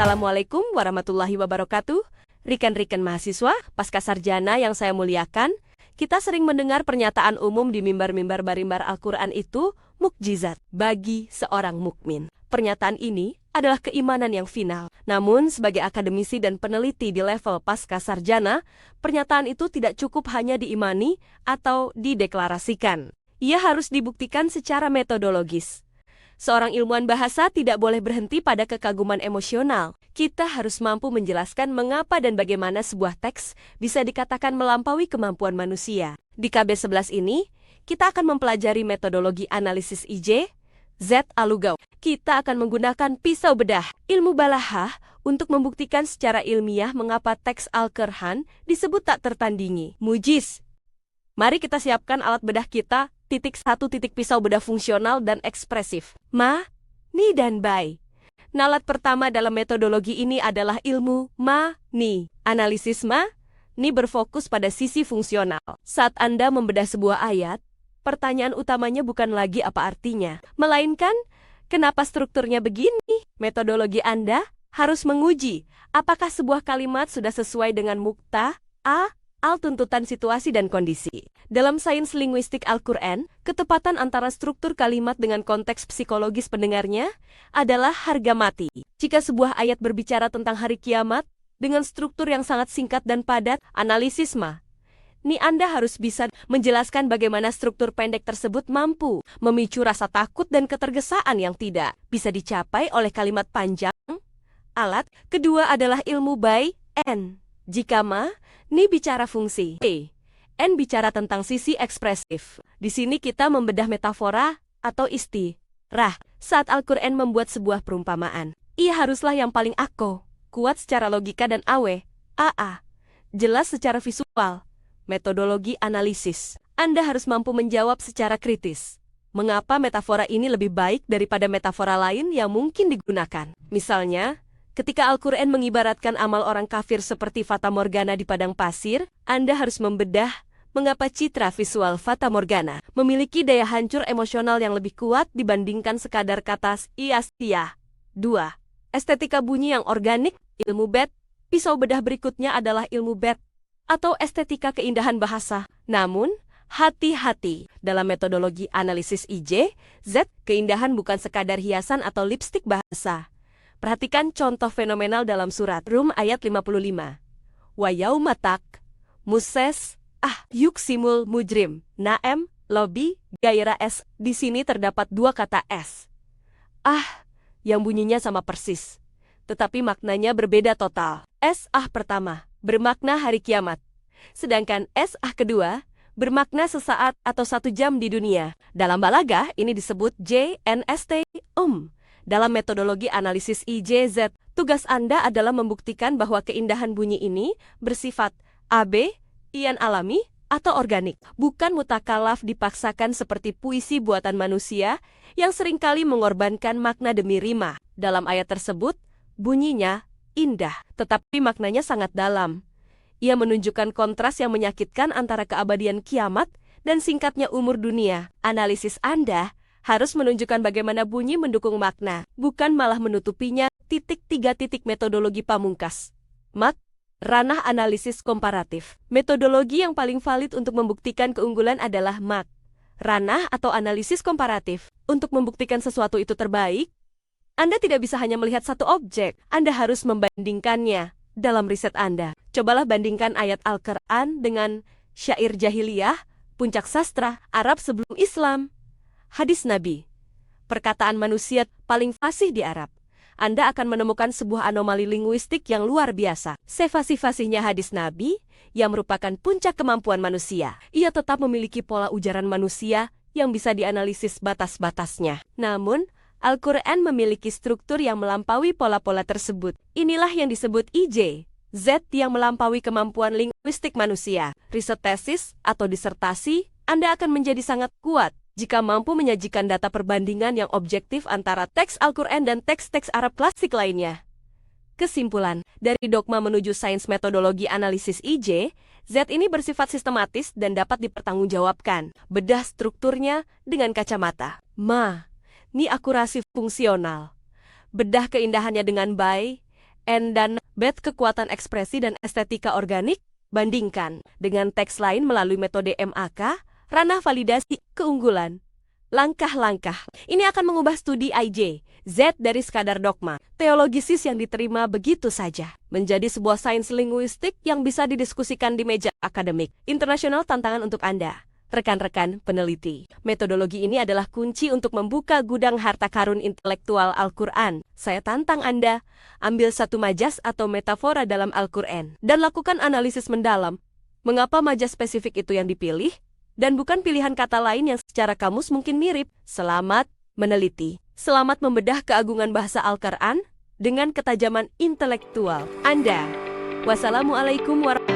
Assalamualaikum warahmatullahi wabarakatuh. Rekan-rekan mahasiswa, pasca sarjana yang saya muliakan, kita sering mendengar pernyataan umum di mimbar-mimbar barimbar Al-Quran itu mukjizat bagi seorang mukmin. Pernyataan ini adalah keimanan yang final. Namun, sebagai akademisi dan peneliti di level pasca sarjana, pernyataan itu tidak cukup hanya diimani atau dideklarasikan. Ia harus dibuktikan secara metodologis. Seorang ilmuwan bahasa tidak boleh berhenti pada kekaguman emosional. Kita harus mampu menjelaskan mengapa dan bagaimana sebuah teks bisa dikatakan melampaui kemampuan manusia. Di KB 11 ini, kita akan mempelajari metodologi analisis IJ, Z Alugau. Kita akan menggunakan pisau bedah, ilmu balahah, untuk membuktikan secara ilmiah mengapa teks Al-Qur'an disebut tak tertandingi. Mujiz. Mari kita siapkan alat bedah kita. Satu pisau bedah fungsional dan ekspresif. Ma, ni dan bai. Nalat pertama dalam metodologi ini adalah ilmu ma, ni. Analisis ma, ni berfokus pada sisi fungsional. Saat Anda membedah sebuah ayat, pertanyaan utamanya bukan lagi apa artinya, melainkan kenapa strukturnya begini. Metodologi Anda harus menguji apakah sebuah kalimat sudah sesuai dengan mukta, tuntutan situasi dan kondisi. Dalam sains linguistik Al-Quran, ketepatan antara struktur kalimat dengan konteks psikologis pendengarnya adalah harga mati. Jika sebuah ayat berbicara tentang hari kiamat, dengan struktur yang sangat singkat dan padat, analisis ni Anda harus bisa menjelaskan bagaimana struktur pendek tersebut mampu memicu rasa takut dan ketergesaan yang tidak bisa dicapai oleh kalimat panjang. Alat kedua adalah ilmu bai, n. Jika ni bicara fungsi, n bicara tentang sisi ekspresif. Di sini kita membedah metafora atau istirah. Saat Al-Quran membuat sebuah perumpamaan, ia haruslah yang paling kuat secara logika dan jelas secara visual. Metodologi analisis. Anda harus mampu menjawab secara kritis. Mengapa metafora ini lebih baik daripada metafora lain yang mungkin digunakan? Misalnya, ketika Al-Quran mengibaratkan amal orang kafir seperti fata morgana di padang pasir, Anda harus membedah mengapa citra visual fata morgana memiliki daya hancur emosional yang lebih kuat dibandingkan sekadar kata iastia. 2. Estetika bunyi yang organik, ilmu bet. Pisau bedah berikutnya adalah ilmu bet, atau estetika keindahan bahasa. Namun, hati-hati, dalam metodologi analisis IJ, Z, keindahan bukan sekadar hiasan atau lipstik bahasa. Perhatikan contoh fenomenal dalam surat Rum ayat 55. Wa yaumatak, muses, yuksimul mujrim, naem, lobi, gaira s. Di sini terdapat dua kata s. Yang bunyinya sama persis, tetapi maknanya berbeda total. S pertama, bermakna hari kiamat. Sedangkan S kedua, bermakna sesaat atau 1 jam di dunia. Dalam balagah, ini disebut JNST. Dalam metodologi analisis IJZ, tugas Anda adalah membuktikan bahwa keindahan bunyi ini bersifat AB, ian alami, atau organik, bukan mutakalaf dipaksakan seperti puisi buatan manusia yang seringkali mengorbankan makna demi rima. Dalam ayat tersebut, bunyinya indah, tetapi maknanya sangat dalam. Ia menunjukkan kontras yang menyakitkan antara keabadian kiamat dan singkatnya umur dunia. Analisis Anda harus menunjukkan bagaimana bunyi mendukung makna, bukan malah menutupinya. 3 metodologi pamungkas. Ranah analisis komparatif. Metodologi yang paling valid untuk membuktikan keunggulan adalah ranah atau analisis komparatif. Untuk membuktikan sesuatu itu terbaik, Anda tidak bisa hanya melihat satu objek, Anda harus membandingkannya. Dalam riset Anda, cobalah bandingkan ayat Al-Quran dengan syair jahiliyah, puncak sastra, Arab sebelum Islam, hadis Nabi, perkataan manusia paling fasih di Arab. Anda akan menemukan sebuah anomali linguistik yang luar biasa. Sefasih-fasihnya hadis Nabi, yang merupakan puncak kemampuan manusia, ia tetap memiliki pola ujaran manusia yang bisa dianalisis batas-batasnya. Namun, Al-Quran memiliki struktur yang melampaui pola-pola tersebut. Inilah yang disebut IJ, Z yang melampaui kemampuan linguistik manusia. Riset tesis atau disertasi, Anda akan menjadi sangat kuat jika mampu menyajikan data perbandingan yang objektif antara teks Al-Quran dan teks-teks Arab klasik lainnya. Kesimpulan, dari dogma menuju sains metodologi analisis IJ, Z ini bersifat sistematis dan dapat dipertanggungjawabkan. Bedah strukturnya dengan kacamata ni akurasi fungsional. Bedah keindahannya dengan bai, N dan Bet kekuatan ekspresi dan estetika organik, bandingkan dengan teks lain melalui metode MAK, ranah validasi, keunggulan. Langkah-langkah ini akan mengubah studi IJ, Z dari sekadar dogma teologisis yang diterima begitu saja, menjadi sebuah sains linguistik yang bisa didiskusikan di meja akademik internasional. Tantangan untuk Anda, rekan-rekan peneliti. Metodologi ini adalah kunci untuk membuka gudang harta karun intelektual Al-Quran. Saya tantang Anda, ambil satu majas atau metafora dalam Al-Quran, dan lakukan analisis mendalam. Mengapa majas spesifik itu yang dipilih? Dan bukan pilihan kata lain yang secara kamus mungkin mirip. Selamat meneliti. Selamat membedah keagungan bahasa Al-Quran dengan ketajaman intelektual Anda. Wassalamualaikum warahmatullahi wabarakatuh.